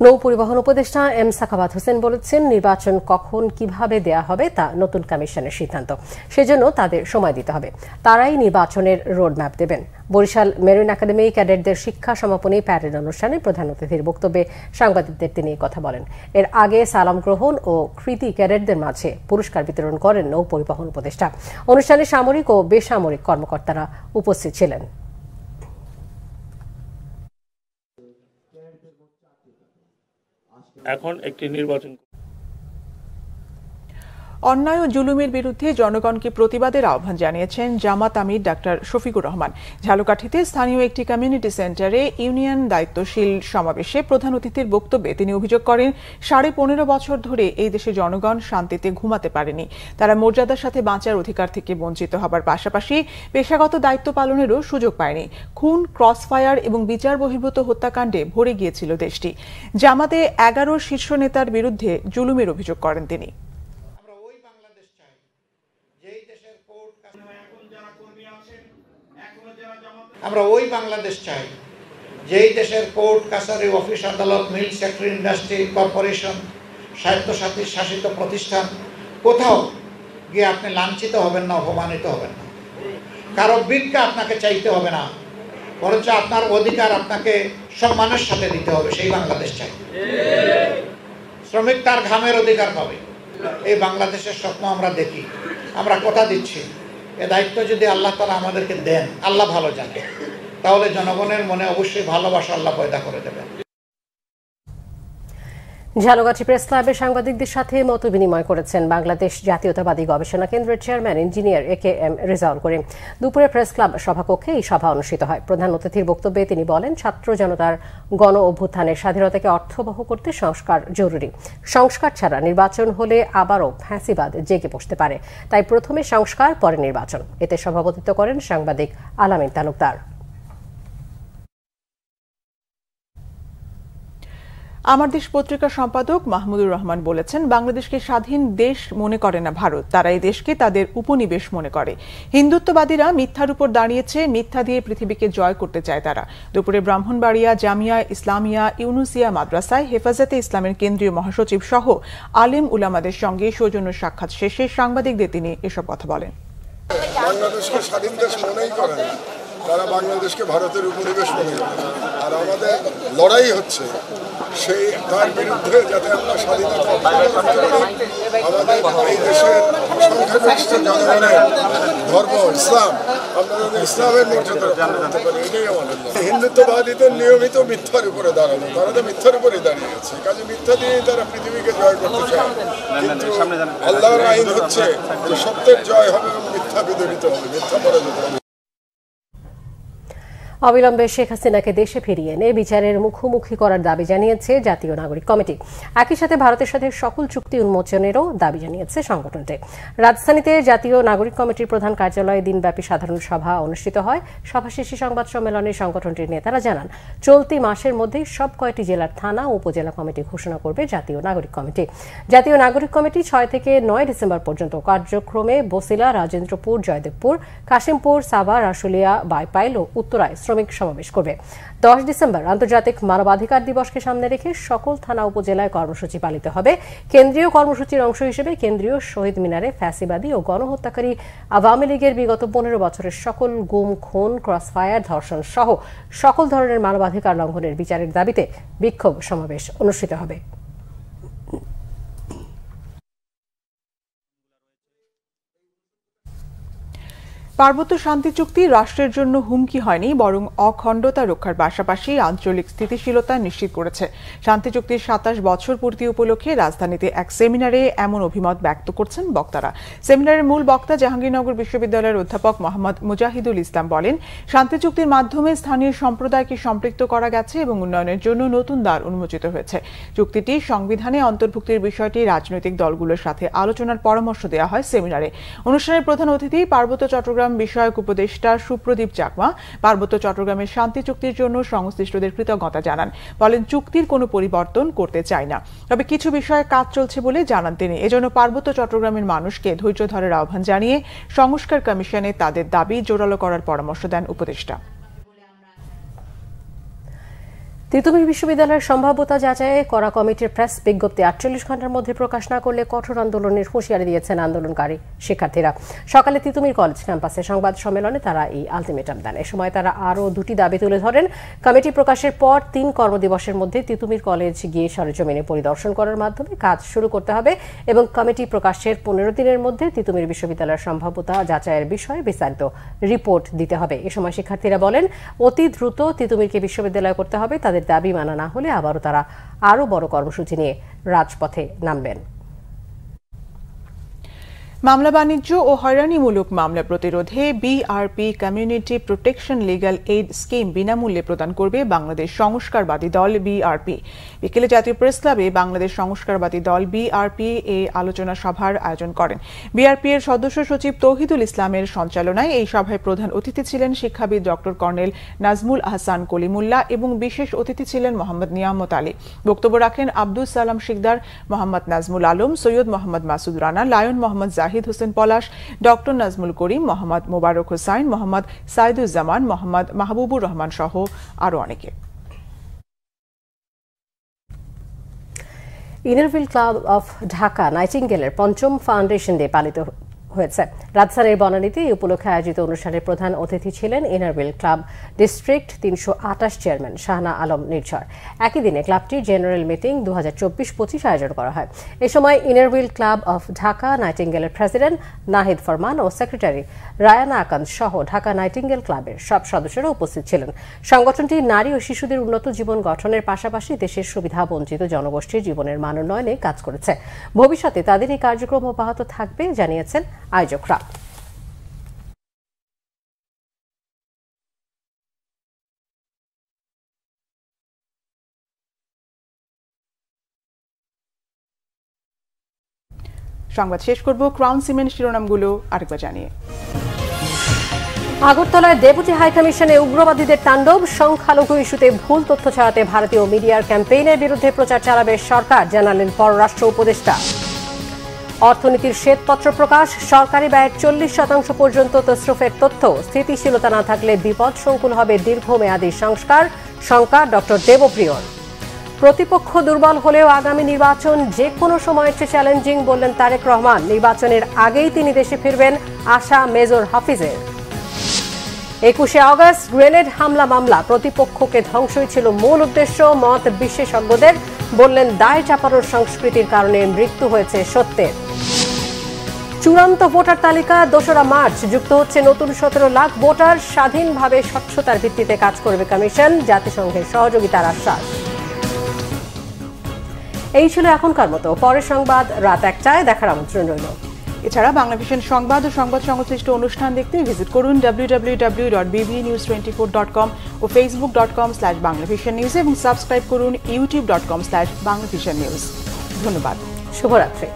[SPEAKER 2] নৌ পরিবহন উপদেষ্টা এম সাখাওয়াত হোসেন বলেছেন, নির্বাচন কখন কিভাবে দেয়া হবে তা নতুন কমিশনের সিদ্ধান্ত, সেজন্য তাদের সময় দিতে হবে। তারাই নির্বাচনের রোডম্যাপ দেবেন। বরিশাল মেরিন একাডেমি ক্যাডেটদের শিক্ষা সমাপনী প্যারেড অনুষ্ঠানে প্রধান অতিথির বক্তব্যে সাংবাদিকদের তিনি কথা বলেন। এর আগে সালাম গ্রহণ ও কৃতি ক্যাডেটদের মাঝে পুরস্কার বিতরণ করেন নৌ পরিবহন উপদেষ্টা। অনুষ্ঠানে সামরিক ও বেসামরিক কর্মকর্তারা উপস্থিত ছিলেন।
[SPEAKER 17] এখন একটি নির্বাচন
[SPEAKER 1] অন্যায় ও জুলুমের বিরুদ্ধে জনগণকে প্রতিবাদের আহ্বান জানিয়েছেন জামাত আমির ডাক্তার শফিকুর রহমান। ঝালকাঠিতে স্থানীয় একটি কমিউনিটি সেন্টারে ইউনিয়ন দায়িত্বশীল সমাবেশে প্রধান অতিথির বক্তব্যে তিনি অভিযোগ করেন 15.5 বছর ধরে এই দেশে জনগণ শান্তিতে ঘুমাতে পারেনি। তারা মর্যাদার সাথে বাঁচার অধিকার থেকে বঞ্চিত হবার পাশাপাশি পেশাগত দায়িত্ব পালনেরও সুযোগ পায়নি। খুন, ক্রসফায়ার এবং বিচার বহির্ভূত হত্যাকাণ্ডে ভরে গিয়েছিল দেশটি। জামাতে 11 শীর্ষ নেতার বিরুদ্ধে জুলুমের অভিযোগ করেন তিনি।
[SPEAKER 18] আমরা ওই বাংলাদেশ চাই যেই দেশের কোর্ট কাছারি, অফিস আদালত, মিল সেক্টর, ইন্ডাস্ট্রি, কর্পোরেশন, স্বায়ত্তশাসিত শাসিত প্রতিষ্ঠান কোথাও গিয়ে আপনি লাঞ্ছিত হবেন না, অপমানিত হবেন না, কারো ভিক্ষা আপনাকে চাইতে হবে না, বরঞ্চ আপনার অধিকার আপনাকে সম্মানের সাথে দিতে হবে। সেই বাংলাদেশ চাই। শ্রমিক তার ঘামের অধিকার পাবে। এই বাংলাদেশের স্বপ্ন আমরা দেখি, আমরা কথা দিচ্ছি। এ দায়িত্ব যদি আল্লাহ তাআলা আমাদেরকে দেন, আল্লাহ ভালো জানে, তাহলে জনগণের মনে অবশ্যই ভালোবাসা আল্লাহ পয়দা করে দেবেন।
[SPEAKER 2] ঝালকাঠি প্রেস ক্লাবে সাংবাদিকদের সাথে মত বিনিময় করেছেন বাংলাদেশ জাতীয়তাবাদী গবেষণা কেন্দ্রের চেয়ারম্যান ইঞ্জিনিয়ার একে এম রেজাউল করিম। দুপুরে প্রেস ক্লাব সভাকক্ষে এই সভা অনুষ্ঠিত হয়। প্রধান অতিথির বক্তব্যে তিনি বলেন, ছাত্র জনতার গণ অভ্যুত্থানের স্বাধীনতাকে অর্থবহ করতে সংস্কার জরুরি। সংস্কার ছাড়া নির্বাচন হলে আবারও ফ্যাসিবাদ জেগে বসতে পারে। তাই প্রথমে সংস্কার, পরে নির্বাচন। এতে সভাপতিত্ব করেন সাংবাদিক আলামিন তালুকদার।
[SPEAKER 1] আমার দেশ পত্রিকার সম্পাদক মাহমুদুর রহমান বলেছেন, বাংলাদেশকে স্বাধীন দেশ মনে করে না ভারত, তারা এই দেশকে তাদের উপনিবেশ মনে করে। হিন্দুত্ববাদীরা মিথ্যার উপর দাঁড়িয়েছে, মিথ্যা দিয়ে পৃথিবীকে জয় করতে চায় তারা। দুপুরে ব্রাহ্মণবাড়িয়া জামিয়া ইসলামিয়া ইউনুসিয়া মাদ্রাসায় হেফাজতে ইসলামের কেন্দ্রীয় মহাসচিব সহ আলেম উলামাদের সঙ্গে সৌজন্য সাক্ষাৎ শেষে সাংবাদিকদের তিনি এসব কথা বলেন।
[SPEAKER 19] বাংলাদেশকে স্বাধীন দেশ মনেই করে না,
[SPEAKER 17] তারা বাংলাদেশকে ভারতের উপনিবেশ মনে করে, আর আমাদের লড়াই হচ্ছে সেই তার বিরুদ্ধে যাতে আমরা স্বাধীনতা অর্জন করতে পারি। আমাদের এই দেশের সংখ্যাগরিষ্ঠ জনগণের ধর্ম ইসলাম, আমরা যদি ইসলামের মর্যাদা রক্ষা করতে পারি, এটাই আমাদের লক্ষ্য। হিন্দুত্ববাদীদের নিয়মিত মিথ্যার উপরে দাঁড়ানো, তারা তো মিথ্যার উপরে দাঁড়িয়ে আছে, কাজে মিথ্যা দিয়ে তারা পৃথিবীকে জয় করতে চায়। কিন্তু আল্লাহর আইন হচ্ছে যে সত্যের জয় হবে এবং মিথ্যা বিদরিত হবে, মিথ্যা পরাজিত হবে।
[SPEAKER 2] অবিলম্বে শেখ হাসিনাকে দেশে ফিরিয়ে এনে বিচারের মুখোমুখি করার দাবি জানিয়েছে জাতীয় নাগরিক কমিটি। একই সাথে ভারতের সাথে সকল চুক্তি উন্মোচনেরও দাবি জানিয়েছে সংগঠনটি। রাজধানীতে জাতীয় নাগরিক কমিটির প্রধান কার্যালয়ে দিনব্যাপী সাধারণ সভা অনুষ্ঠিত হয়। সভা শেষে সংবাদ সম্মেলনে সংগঠনটির নেতারা জানান, চলতি মাসের মধ্যেই সব কয়টি জেলার থানা ও উপজেলা কমিটি ঘোষণা করবে জাতীয় নাগরিক কমিটি। জাতীয় নাগরিক কমিটি 6 থেকে 9 ডিসেম্বর পর্যন্ত কার্যক্রমে বসিলা, রাজেন্দ্রপুর, জয়দেবপুর, কাশিমপুর, সাভার, আশুলিয়া, বাইপাইল ও উত্তরায় শ্রমিক সমাবেশ করবে। 10 ডিসেম্বর আন্তর্জাতিক মানবাধিকার দিবসকে সামনে রেখে সকল থানা উপজেলায় কর্মসূচি পালিত হবে। কেন্দ্রীয় কর্মসূচির অংশ হিসেবে কেন্দ্রীয় শহীদ মিনারে ফ্যাসিবাদী ও গণহত্যাকারী আওয়ামী লীগের বিগত 15 বছরের সকল গুম, খুন, ক্রসফায়ার, ধর্ষণ সহ সকল ধরনের মানবাধিকার লঙ্ঘনের বিচারের দাবিতে বিক্ষোভ সমাবেশ অনুষ্ঠিত হবে।
[SPEAKER 1] পার্বত্য শান্তি চুক্তি রাষ্ট্রের জন্য হুমকি হয়নি, বরং অখণ্ডতা রক্ষার পাশাপাশি আঞ্চলিক স্থিতিশীলতা নিশ্চিত করেছে। শান্তি চুক্তির 27 বছর পূর্তি উপলক্ষে রাজধানীতে এক সেমিনারে এমন অভিমত ব্যক্ত করছেন বক্তারা। সেমিনারের মূল বক্তা জাহাঙ্গীরনগর বিশ্ববিদ্যালয়ের অধ্যাপক মোহাম্মদ মুজাহিদুল ইসলাম বলেন, শান্তি চুক্তির মাধ্যমে স্থানীয় সম্প্রদায়কে সম্পৃক্ত করা গেছে এবং উন্নয়নের জন্য নতুন দ্বার উন্মোচিত হয়েছে। চুক্তিটি সংবিধানে অন্তর্ভুক্তির বিষয়টি রাজনৈতিক দলগুলোর সাথে আলোচনার পরামর্শ দেওয়া হয় সেমিনারে। অনুষ্ঠানের প্রধান অতিথি পার্বত্য চট্টগ্রাম বিষয়ক উপদেষ্টা সুপ্রদীপ চাকমা পার্বত্য চট্টগ্রামের শান্তি চুক্তির জন্য সংশ্লিষ্টদের কৃতজ্ঞতা জানান। বলেন, চুক্তির কোনো পরিবর্তন করতে চায় না, তবে কিছু বিষয়ে কাজ চলছে বলে জানান তিনি। এজন্য পার্বত্য চট্টগ্রামের মানুষকে ধৈর্য ধরার আহ্বান জানিয়ে সংস্কার কমিশনে তাদের দাবি জোরালো করার পরামর্শ দেন উপদেষ্টা।
[SPEAKER 2] তিতুমির বিশ্ববিদ্যালয়ের সম্ভাব্যতা যাচাইয়ে করা কমিটির প্রেস বিজ্ঞপ্তি 48 ঘন্টার মধ্যে প্রকাশ না করলে কঠোর আন্দোলনের হুঁশিয়ারি দিয়েছেন আন্দোলনকারী শিক্ষার্থীরা। সকালে তিতুমির কলেজ ক্যাম্পাসে সংবাদ সম্মেলনে তারা এই আলটিমেটাম দেন। এ সময় তারা আরও 2টি দাবি তুলে ধরেন। কমিটি প্রকাশের পর 3 কর্মদিবসের মধ্যে তিতুমির কলেজ গিয়ে সরেজমিনে পরিদর্শন করার মাধ্যমে কাজ শুরু করতে হবে এবং কমিটি প্রকাশের 15 দিনের মধ্যে তিতুমির বিশ্ববিদ্যালয়ের সম্ভাব্যতা যাচাইয়ের বিষয়ে বিস্তারিত রিপোর্ট দিতে হবে। এ সময় শিক্ষার্থীরা বলেন, অতি দ্রুত তিতুমিরকে বিশ্ববিদ্যালয় করতে হবে। তাদের দাবি মানা না হলে আবারও তারা আরও বড় কর্মসূচি নিয়ে রাজপথে নামবেন।
[SPEAKER 1] মামলা বাণিজ্য ও হয়রানিমূলক মামলা প্রতিরোধে BRP community protection legal aid scheme বিনামূল্যে প্রদান করবে বাংলাদেশ সংস্কারবাদী দল বিআরপি। বিকেলে জাতীয় প্রেস ক্লাবে বাংলাদেশ সংস্কারবাদী দল বিআরপি এই আলোচনা সভার আয়োজন করেন। বিআরপি এর সদস্য সচিব তৌহিদুল ইসলামের সঞ্চালনায় এই সভায় প্রধান অতিথি ছিলেন শিক্ষাবিদ ডক্টর কর্নেল নাজমুল আহসান কলিমুল্লাহ এবং বিশেষ অতিথি ছিলেন মোহাম্মদ নিয়ামত আলী। বক্তব্য রাখেন আব্দুল সালাম শিকদার, মোহাম্মদ নাজমুল আলম, সৈয়দ মোহাম্মদ মাসুদ রানা, লায়ন মোহাম্মদ জাহিদ হোসেন পলাশ, ডক্টর নাজমুল করিম, মোহাম্মদ মোবারক হোসাইন, মোহাম্মদ সাইদুজ্জামান, মোহাম্মদ মাহবুবুর রহমান সহ আরো অনেকে।
[SPEAKER 2] ইনারভিল ক্লাব অফ ঢাকা নাইটিঙ্গেলের 5ম ফাউন্ডেশন ডে পালিত হয়েছে। রাজধানীর বনানীতে এই উপলক্ষে আয়োজিত অনুষ্ঠানের প্রধান অতিথি ছিলেন inner wheel club district 328 chairman Shahana Alam Nirjhar. একই দিনে ক্লাবটির জেনারেল মিটিং 2024-25 আয়োজন করা হয়। এ সময় ইনারভিল ক্লাব অফ ঢাকা নাইটিঙ্গেলের প্রেসিডেন্ট নাহিদ ফরমান ও সেক্রেটারি রায়ানা আকান্ত সহ ঢাকা নাইটিঙ্গেল ক্লাবের সব সদস্যরা উপস্থিত ছিলেন। সংগঠনটি নারী ও শিশুদের উন্নত জীবন গঠনের পাশাপাশি দেশের সুবিধা বঞ্চিত জনগোষ্ঠীর জীবনের মান উন্নয়নে কাজ করেছে। ভবিষ্যতে তাদের এই কার্যক্রম অব্যাহত থাকবে জানিয়েছেন আয়োজকরা।
[SPEAKER 1] সংবাদ শেষ করব ক্রাউন সিমেন্ট শিরোনামগুলো আরেকবার জানিয়ে।
[SPEAKER 2] আগরতলায় ডেপুটি হাইকমিশনে উগ্রবাদীদের তাণ্ডব, সংখ্যালঘু ইস্যুতে ভুল তথ্য ছড়াতে ভারতীয় মিডিয়ার ক্যাম্পেইনের বিরুদ্ধে প্রচার চালাবে সরকার, জানালেন পররাষ্ট্র উপদেষ্টা। অর্থনীতির শ্বেতপত্র প্রকাশ, সরকারি ব্যয়ের 40% পর্যন্ত তসরুফের তথ্য, স্থিতিশীলতা না থাকলে বিপদ সংকুল হবে দীর্ঘমেয়াদী সংস্কার, শঙ্কা ডক্টর দেবপ্রিয়র। প্রতিপক্ষ দুর্বল হলেও আগামী নির্বাচন যে কোনো সময়ের চেয়ে চ্যালেঞ্জিং বললেন তারেক রহমান। নির্বাচনের আগেই তিনি দেশে ফিরবেন, আশা মেজর হাফিজের। 21শে আগস্ট গ্রেনেড হামলা মামলা প্রতিপক্ষকে ধ্বংসই ছিল মূল উদ্দেশ্য মত বিশেষজ্ঞদের, বললেন দায় চাপানোর সংস্কৃতির কারণে মৃত্যু হয়েছে সত্যের। চূড়ান্ত ভোটার তালিকা 2রা মার্চ, যুক্ত হচ্ছে নতুন 17 লাখ ভোটার। স্বাধীনভাবে স্বচ্ছতার ভিত্তিতে কাজ করবে কমিশন, জাতিসংঘের সহযোগিতার আশ্বাস। এই ছিল এখনকার মতো। পরের সংবাদ রাত 1টায় দেখার আমন্ত্রণ রইল।
[SPEAKER 1] এছাড়া বাংলাভিশন সংবাদ ও সংবাদ সংশ্লিষ্ট অনুষ্ঠান দেখতে ভিজিট করুন www.bbnews24.com ও facebook.com/banglavisionnews এবং সাবস্ক্রাইব করুন youtube.com/banglavisionnews। ধন্যবাদ।
[SPEAKER 2] শুভরাত্রি।